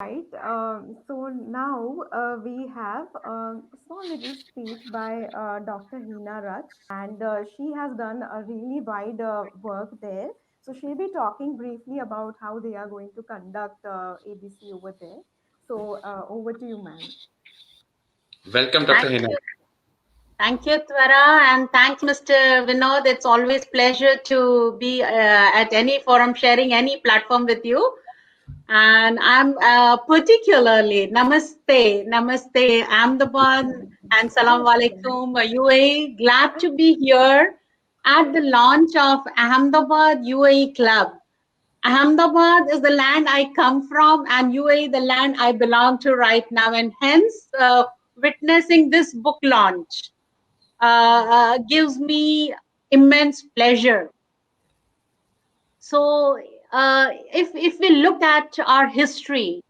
Right. So now we have a small little speech by Dr. Hina Raj, and she has done a really wide work there. So she'll be talking briefly about how they are going to conduct ABC over there. So over to you, ma'am. Welcome, Dr. Thank Hina. you. Thank you, Twara, and thanks, Mr. Vinod. It's always pleasure to be at any forum, sharing any platform with you. And I'm particularly Namaste, Ahmedabad, and Salam Alaikum, UAE. Glad to be here at the launch of Ahmedabad UAE Club. Ahmedabad is the land I come from, and UAE, the land I belong to right now, and hence witnessing this book launch gives me immense pleasure. So, if we look at our history,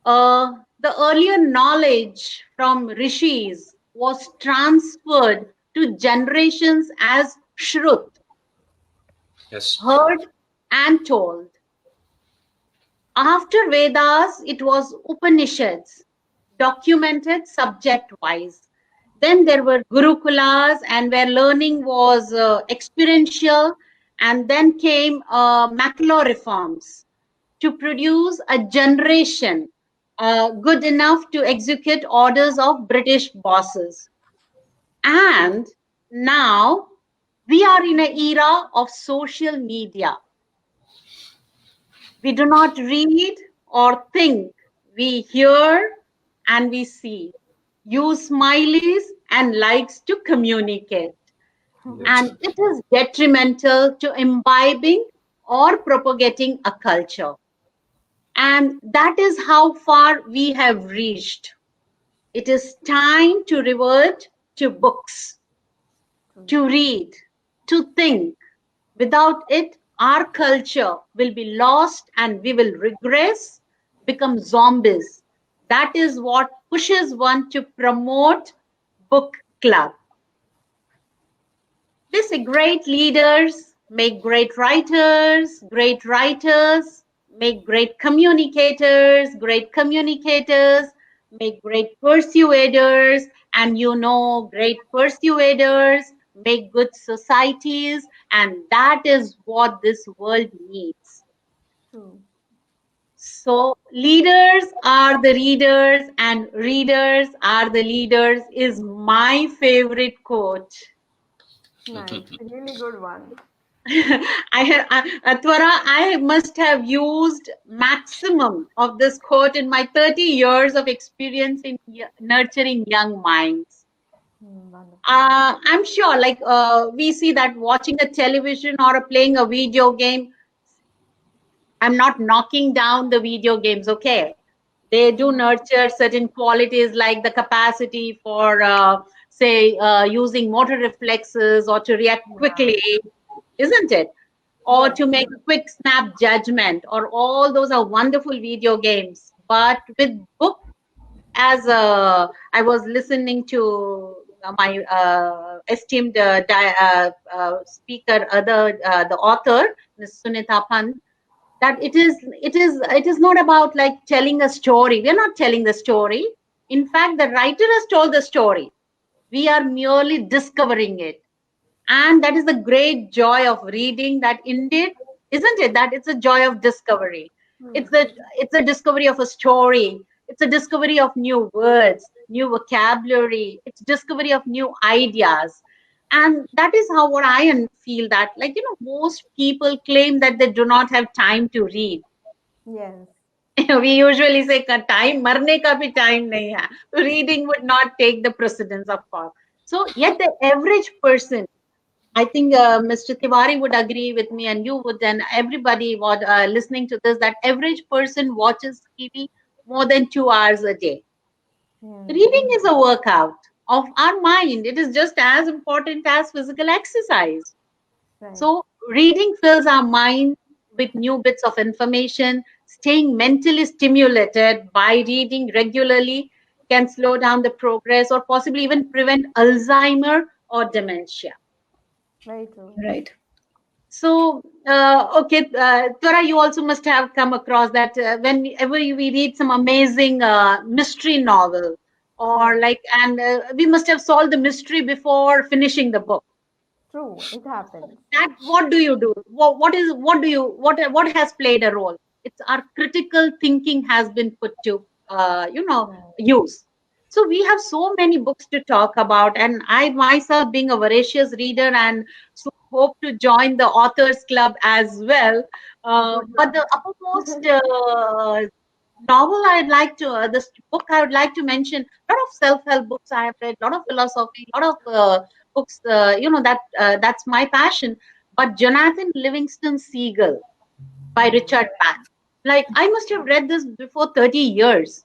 the earlier knowledge from rishis was transferred to generations as shrut, Yes. heard and told. After Vedas, it was Upanishads, documented subject-wise. Then there were Gurukulas, and where learning was experiential, and then came Macular reforms to produce a generation good enough to execute orders of British bosses. And now we are in an era of social media. We do not read or think, we hear and we see. Use smileys and likes to communicate. Yes. And it is detrimental to imbibing or propagating a culture. And that is how far we have reached. It is time to revert to books, to read, to think. Without it, our culture will be lost and we will regress, become zombies. That is what pushes one to promote book club. These great leaders make great writers make great communicators make great persuaders, and great persuaders make good societies, and that is what this world needs. True. So leaders are the readers and readers are the leaders is my favorite quote. Nice. Really good one. Twara, I must have used maximum of this quote in my 30 years of experience in nurturing young minds. Wonderful. I'm sure, like we see that watching a television or playing a video game. I'm not knocking down the video games, okay? They do nurture certain qualities like the capacity for, say, using motor reflexes or to react Yeah. quickly, isn't it? Or Yes. to make a quick snap judgment, or all those are wonderful video games. But with book, as I was listening to my esteemed speaker, the author, Ms. Sunita Pant, that it is not about like telling a story. We're not telling the story. In fact, the writer has told the story. We are merely discovering it, and that is the great joy of reading, that indeed, isn't it, that it's a joy of discovery. Hmm. It's a discovery of a story. It's a discovery of new words, new vocabulary. It's discovery of new ideas. And that is how what I feel, that like most people claim that they do not have time to read. Yes. We usually say time marne ka bhi time nahi hai. Reading would not take the precedence, of course. So yet the average person, I think Mr. Tiwari would agree with me, and you would, and everybody would listening to this, that average person watches TV more than 2 hours a day. Hmm. Reading is a workout of our mind. It is just as important as physical exercise. Right. So, reading fills our mind with new bits of information. Staying mentally stimulated by reading regularly can slow down the progress or possibly even prevent Alzheimer or dementia. Very true. Right. So, okay, Twara, you also must have come across that whenever we read some amazing mystery novel, or Right. like, and we must have solved the mystery before finishing the book. True. It happens. That what do you do? What has played a role? It's our critical thinking has been put to Right. use. So we have so many books to talk about, and I myself, being a voracious reader, and so hope to join the authors club as well. Good But the uppermost novel I'd like to, this book I would like to mention, a lot of self-help books I have read, a lot of philosophy, a lot of books, that's my passion. But Jonathan Livingston Seagull by Richard Bach, like I must have read this before 30 years.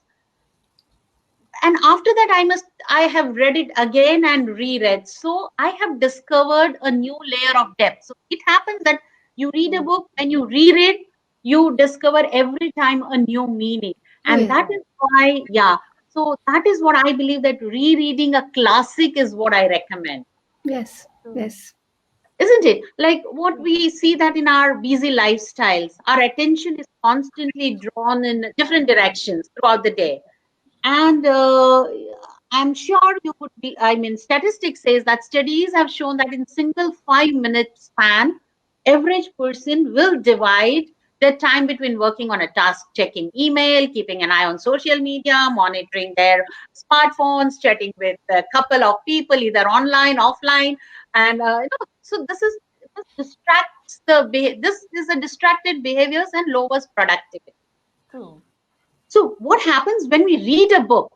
And after that, I have read it again and reread. So I have discovered a new layer of depth. So it happens that you read a True. book and you reread, you discover every time a new meaning. Oh, And yes. that is why, yeah. So that is what I believe, that rereading a classic is what I recommend. Yes. True. Yes. Isn't it? Like what we see that in our busy lifestyles, our attention is constantly drawn in different directions throughout the day. And I'm sure you would be, I mean, statistics says that studies have shown that in single 5-minute span, average person will divide their time between working on a task, checking email, keeping an eye on social media, monitoring their smartphones, chatting with a couple of people, either online, offline. And, so this distracts this is a distracted behaviors and lowers productivity. True. So what happens when we read a book?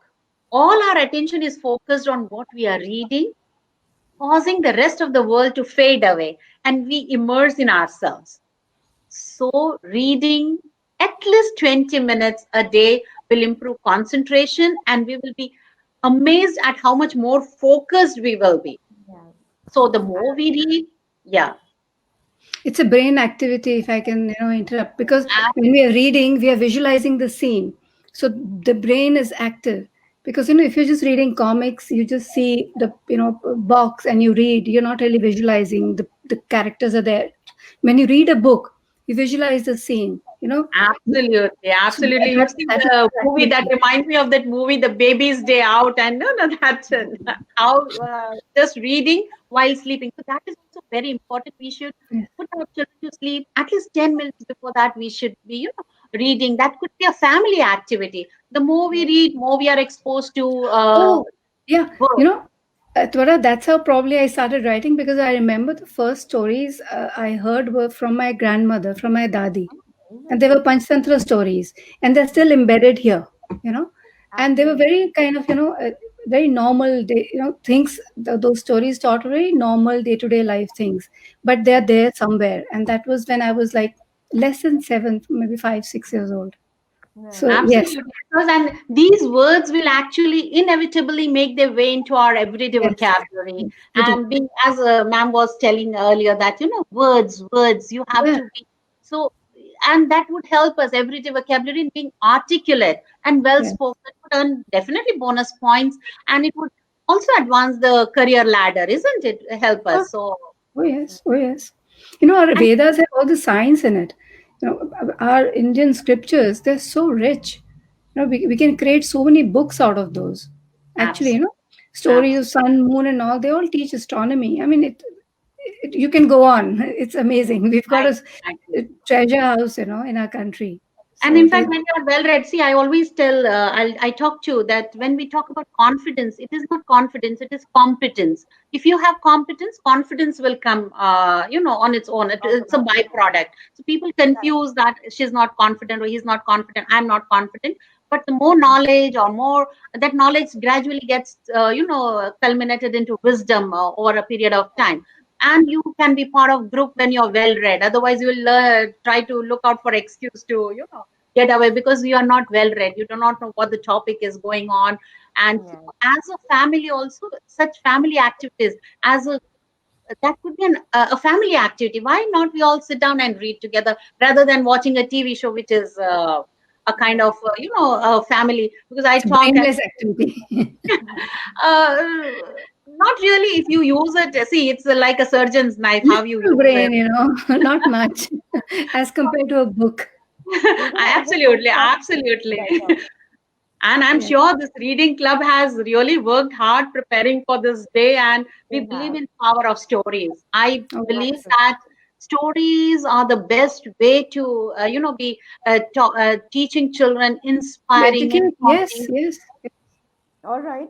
All our attention is focused on what we are reading, causing the rest of the world to fade away, and we immerse in ourselves. So reading at least 20 minutes a day will improve concentration, and we will be amazed at how much more focused we will be. Yes. So the more we read, yeah. It's a brain activity, if I can, interrupt, because when we are reading, we are visualizing the scene. So the brain is active. Because, if you're just reading comics, you just see the, box and you read, you're not really visualizing the characters are there. When you read a book, you visualize the scene, Absolutely, absolutely. You've seen the movie that reminds me of that movie, The Baby's Day Out, and no, that's how just reading while sleeping. So that is also very important. We should put our children to sleep at least 10 minutes before that. We should be, reading. That could be a family activity. The more we read, more we are exposed to. Oh, yeah. Work. Twara, that's how probably I started writing, because I remember the first stories I heard were from my grandmother, from my dadi. And they were Panchtantra stories, and they're still embedded here, and they were very kind of, very normal, things. Those stories taught very normal day-to-day life things, but they're there somewhere. And that was when I was like less than 7, maybe 5, 6 years old. So yes, Absolutely. Because, and these words will actually inevitably make their way into our everyday yes, vocabulary. they do. And being, as ma'am was telling earlier, that, words, you have Yeah. to be. So, and that would help us, everyday vocabulary, in being articulate and well Yes. spoken. It would earn definitely bonus points, and it would also advance the career ladder, isn't it? Help us. So, Oh yes, oh yes. Our Vedas have all the science in it. Our Indian scriptures, they're so rich. We can create so many books out of those. Actually, stories of sun, moon, and all, they all teach astronomy. I mean, you can go on. It's amazing. We've got a treasure house, in our country. and in fact, when you're well read, see, I always tell, I talk to you that when we talk about confidence, it is not confidence, it is competence. If you have competence, confidence will come, on its own. It's a byproduct. So people confuse that she's not confident or he's not confident, I'm not confident. But the more knowledge or more, that knowledge gradually gets, culminated into wisdom over a period of time. And you can be part of group when you're well read. Otherwise, you will try to look out for excuse to get away, because you are not well read. You do not know what the topic is going on. And as a family, also such family activities that could be a family activity. Why not we all sit down and read together rather than watching a TV show, which is a kind of a family, because I talk brainless activity. Not really. If you use it, see, it's like a surgeon's knife. How you Little use brain, it. not much as compared to a book. Absolutely, absolutely. And I'm Yeah. sure this reading club has really worked hard preparing for this day, and we They believe have. in power of stories. I Oh, believe Absolutely. that stories are the best way to be teaching children, to inspiring, educate, yes, informing. yes. All right.